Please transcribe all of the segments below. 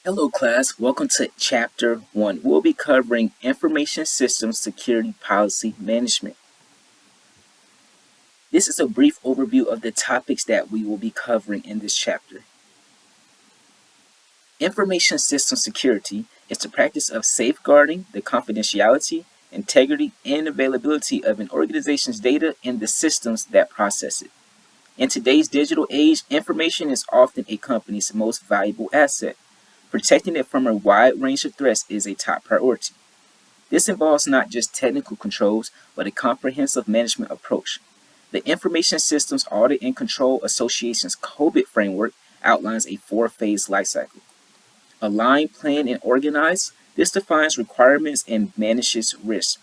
Hello class, welcome to Chapter 1. We'll be covering Information Systems Security Policy Management. This is a brief overview of the topics that we will be covering in this chapter. Information System Security is the practice of safeguarding the confidentiality, integrity, and availability of an organization's data and the systems that process it. In today's digital age, information is often a company's most valuable asset. Protecting it from a wide range of threats is a top priority. This involves not just technical controls, but a comprehensive management approach. The Information Systems Audit and Control Association's COVID framework outlines a four-phase lifecycle. Align, plan, and organize. This defines requirements and manages risks.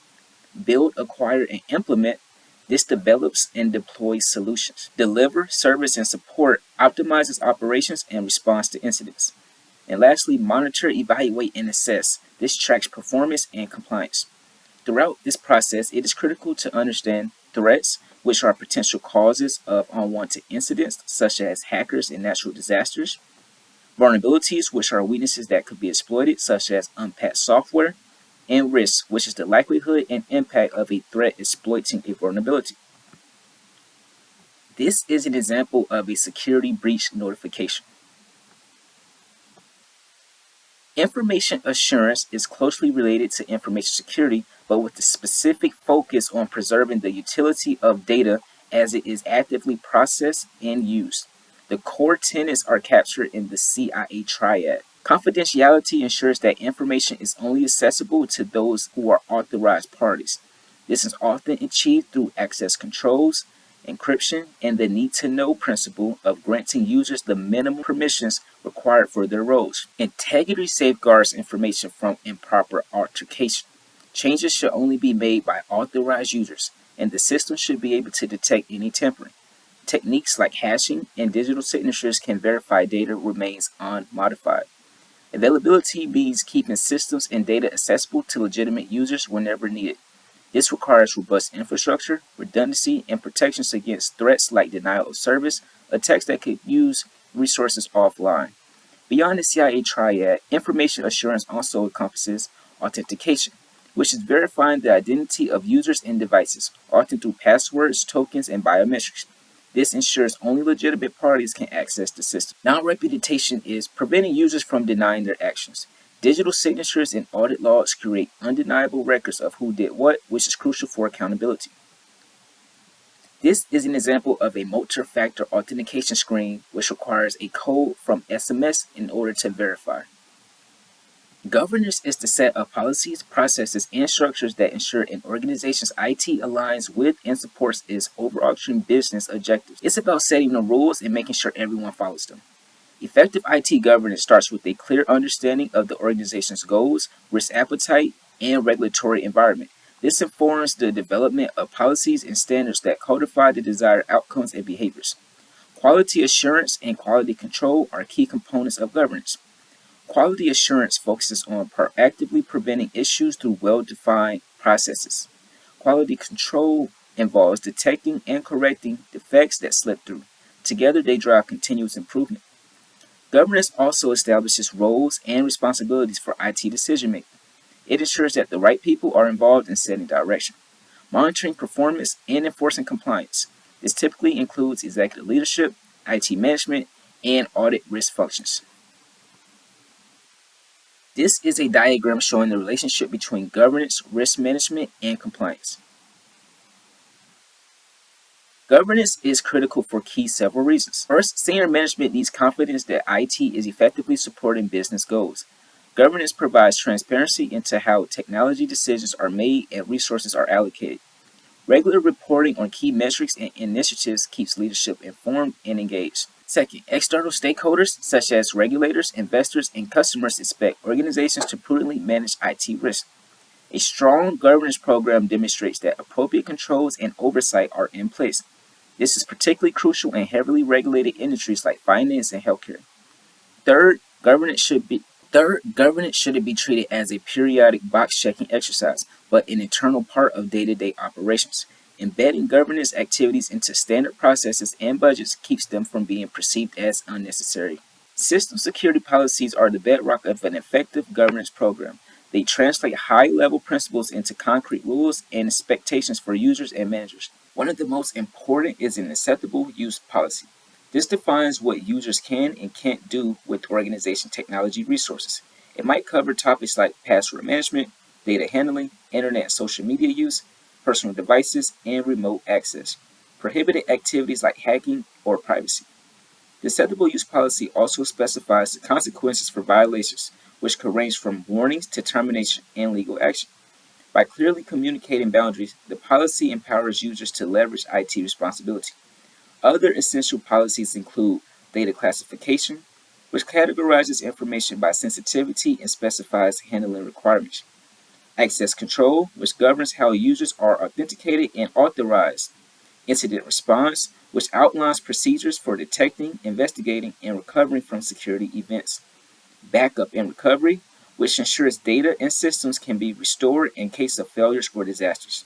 Build, acquire, and implement. This develops and deploys solutions. Deliver, service, and support optimizes operations and responds to incidents. And lastly, monitor, evaluate, and assess. This tracks performance and compliance. Throughout this process, it is critical to understand threats, which are potential causes of unwanted incidents, such as hackers and natural disasters, vulnerabilities, which are weaknesses that could be exploited, such as unpatched software, and risks, which is the likelihood and impact of a threat exploiting a vulnerability. This is an example of a security breach notification. Information assurance is closely related to information security, but with the specific focus on preserving the utility of data as it is actively processed and used. The core tenets are captured in the CIA triad. Confidentiality ensures that information is only accessible to those who are authorized parties. This is often achieved through access controls, encryption, and the need-to-know principle of granting users the minimum permissions required for their roles. Integrity safeguards information from improper altercation. Changes should only be made by authorized users, and the system should be able to detect any tampering. Techniques like hashing and digital signatures can verify data remains unmodified. Availability means keeping systems and data accessible to legitimate users whenever needed. This requires robust infrastructure, redundancy, and protections against threats like denial of service, attacks that could use resources offline. Beyond the CIA triad, information assurance also encompasses authentication, which is verifying the identity of users and devices, often through passwords, tokens, and biometrics. This ensures only legitimate parties can access the system. Non-repudiation is preventing users from denying their actions. Digital signatures and audit logs create undeniable records of who did what, which is crucial for accountability. This is an example of a multi-factor authentication screen, which requires a code from SMS in order to verify. Governance is the set of policies, processes, and structures that ensure an organization's IT aligns with and supports its overarching business objectives. It's about setting the rules and making sure everyone follows them. Effective IT governance starts with a clear understanding of the organization's goals, risk appetite, and regulatory environment. This informs the development of policies and standards that codify the desired outcomes and behaviors. Quality assurance and quality control are key components of governance. Quality assurance focuses on proactively preventing issues through well-defined processes. Quality control involves detecting and correcting defects that slip through. Together, they drive continuous improvement. Governance also establishes roles and responsibilities for IT decision-making. It ensures that the right people are involved in setting direction, monitoring performance, and enforcing compliance. This typically includes executive leadership, IT management, and audit risk functions. This is a diagram showing the relationship between governance, risk management, and compliance. Governance is critical for several reasons. First, senior management needs confidence that IT is effectively supporting business goals. Governance provides transparency into how technology decisions are made and resources are allocated. Regular reporting on key metrics and initiatives keeps leadership informed and engaged. Second, external stakeholders such as regulators, investors, and customers expect organizations to prudently manage IT risk. A strong governance program demonstrates that appropriate controls and oversight are in place. This is particularly crucial in heavily regulated industries like finance and healthcare. Third, governance shouldn't be treated as a periodic box-checking exercise, but an internal part of day-to-day operations. Embedding governance activities into standard processes and budgets keeps them from being perceived as unnecessary. System security policies are the bedrock of an effective governance program. They translate high-level principles into concrete rules and expectations for users and managers. One of the most important is an acceptable use policy. This defines what users can and can't do with organization technology resources. It might cover topics like password management, data handling, internet and social media use, personal devices, and remote access. Prohibited activities like hacking or privacy. The acceptable use policy also specifies the consequences for violations, which could range from warnings to termination and legal action. By clearly communicating boundaries, the policy empowers users to leverage IT responsibility. Other essential policies include data classification, which categorizes information by sensitivity and specifies handling requirements. Access control, which governs how users are authenticated and authorized. Incident response, which outlines procedures for detecting, investigating, and recovering from security events. Backup and recovery, which ensures data and systems can be restored in case of failures or disasters.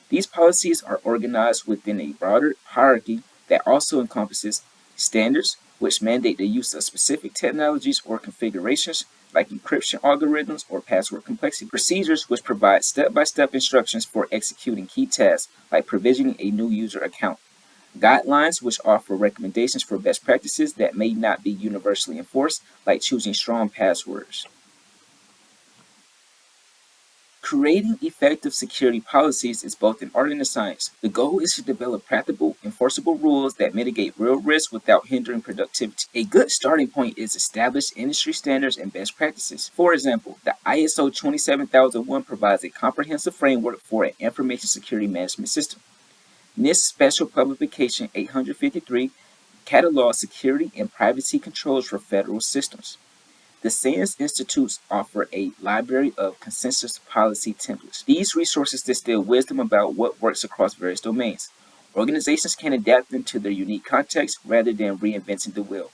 These policies are organized within a broader hierarchy that also encompasses standards, which mandate the use of specific technologies or configurations like encryption algorithms or password complexity. Procedures, which provide step-by-step instructions for executing key tasks like provisioning a new user account. Guidelines, which offer recommendations for best practices that may not be universally enforced, like choosing strong passwords. Creating effective security policies is both an art and a science. The goal is to develop practical, enforceable rules that mitigate real risks without hindering productivity. A good starting point is established industry standards and best practices. For example, the ISO 27001 provides a comprehensive framework for an information security management system. NIST Special Publication 853 catalogs security and privacy controls for federal systems. The CIST Institutes offer a library of consensus policy templates. These resources distill wisdom about what works across various domains. Organizations can adapt them to their unique context rather than reinventing the wheel.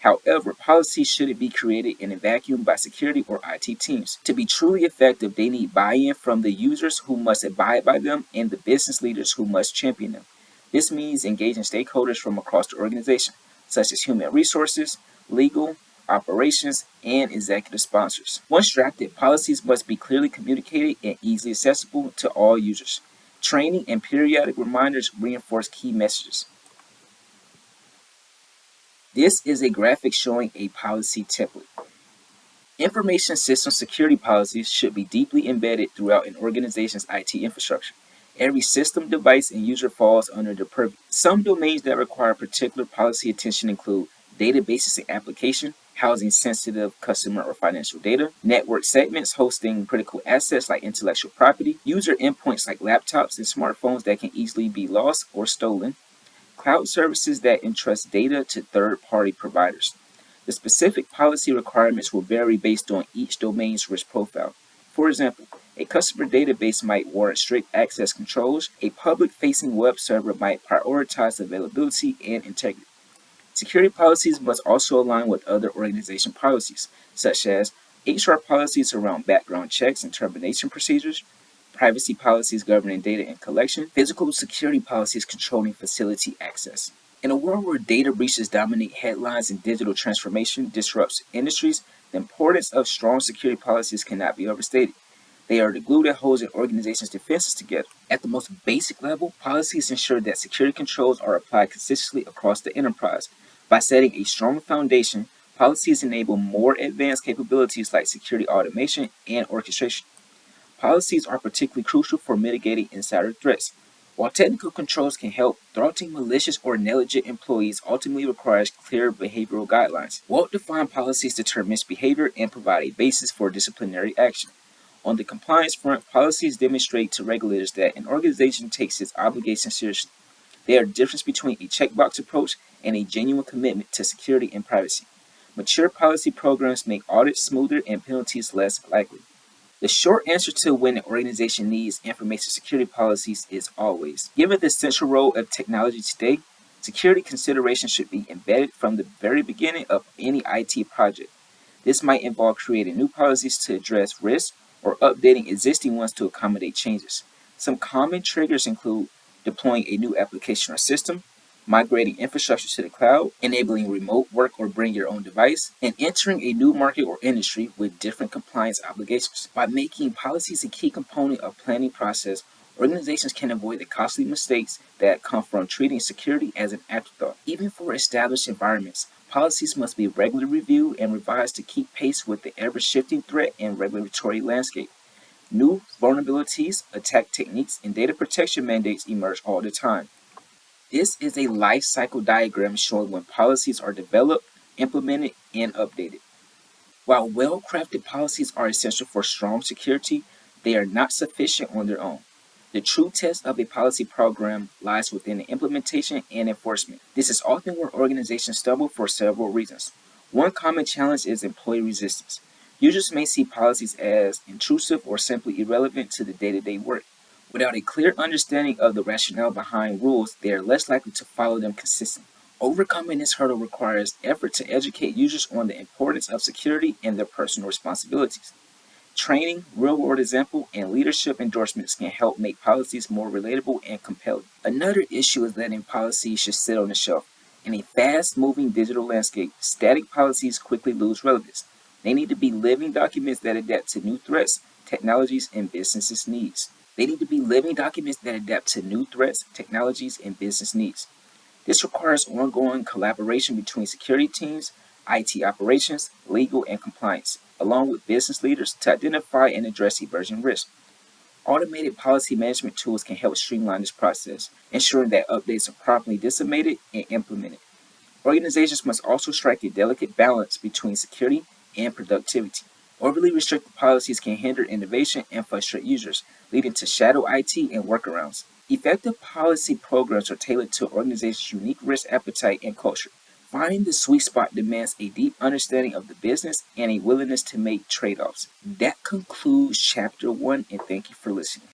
However, policies shouldn't be created in a vacuum by security or IT teams. To be truly effective, they need buy-in from the users who must abide by them and the business leaders who must champion them. This means engaging stakeholders from across the organization, such as human resources, legal, operations, and executive sponsors. Once drafted, policies must be clearly communicated and easily accessible to all users. Training and periodic reminders reinforce key messages. This is a graphic showing a policy template. Information system security policies should be deeply embedded throughout an organization's IT infrastructure. Every system, device, and user falls under the purview. Some domains that require particular policy attention include databases and application, housing sensitive customer or financial data, network segments hosting critical assets like intellectual property, user endpoints like laptops and smartphones that can easily be lost or stolen, cloud services that entrust data to third-party providers. The specific policy requirements will vary based on each domain's risk profile. For example, a customer database might warrant strict access controls. A public-facing web server might prioritize availability and integrity. Security policies must also align with other organization policies, such as HR policies around background checks and termination procedures, privacy policies governing data and collection, physical security policies controlling facility access. In a world where data breaches dominate headlines and digital transformation disrupts industries, the importance of strong security policies cannot be overstated. They are the glue that holds an organization's defenses together. At the most basic level, policies ensure that security controls are applied consistently across the enterprise. By setting a strong foundation, policies enable more advanced capabilities like security automation and orchestration. Policies are particularly crucial for mitigating insider threats. While technical controls can help, thwarting malicious or negligent employees ultimately requires clear behavioral guidelines. Well-defined policies deter misbehavior and provide a basis for disciplinary action. On the compliance front, policies demonstrate to regulators that an organization takes its obligations seriously. They are the difference between a checkbox approach and a genuine commitment to security and privacy. Mature policy programs make audits smoother and penalties less likely. The short answer to when an organization needs information security policies is always. Given the central role of technology today, security considerations should be embedded from the very beginning of any IT project. This might involve creating new policies to address risks or updating existing ones to accommodate changes. Some common triggers include deploying a new application or system, migrating infrastructure to the cloud, enabling remote work or bring your own device, and entering a new market or industry with different compliance obligations. By making policies a key component of planning process, organizations can avoid the costly mistakes that come from treating security as an afterthought. Even for established environments, policies must be regularly reviewed and revised to keep pace with the ever-shifting threat and regulatory landscape. New vulnerabilities, attack techniques, and data protection mandates emerge all the time. This is a life cycle diagram showing when policies are developed, implemented, and updated. While well-crafted policies are essential for strong security, they are not sufficient on their own. The true test of a policy program lies within the implementation and enforcement. This is often where organizations stumble for several reasons. One common challenge is employee resistance. Users may see policies as intrusive or simply irrelevant to the day-to-day work. Without a clear understanding of the rationale behind rules, they are less likely to follow them consistently. Overcoming this hurdle requires effort to educate users on the importance of security and their personal responsibilities. Training, real-world example, and leadership endorsements can help make policies more relatable and compelling. Another issue is letting policies should sit on the shelf. In a fast-moving digital landscape, static policies quickly lose relevance. They need to be living documents that adapt to new threats, technologies, and businesses' needs. They need to be living documents that adapt to new threats, technologies, and business needs. This requires ongoing collaboration between security teams, IT operations, legal, and compliance, along with business leaders to identify and address emerging risks. Automated policy management tools can help streamline this process, ensuring that updates are properly disseminated and implemented. Organizations must also strike a delicate balance between security and productivity. Overly restricted policies can hinder innovation and frustrate users, leading to shadow IT and workarounds. Effective policy programs are tailored to organizations' unique risk appetite and culture. Finding the sweet spot demands a deep understanding of the business and a willingness to make trade offs. That concludes Chapter 1, and thank you for listening.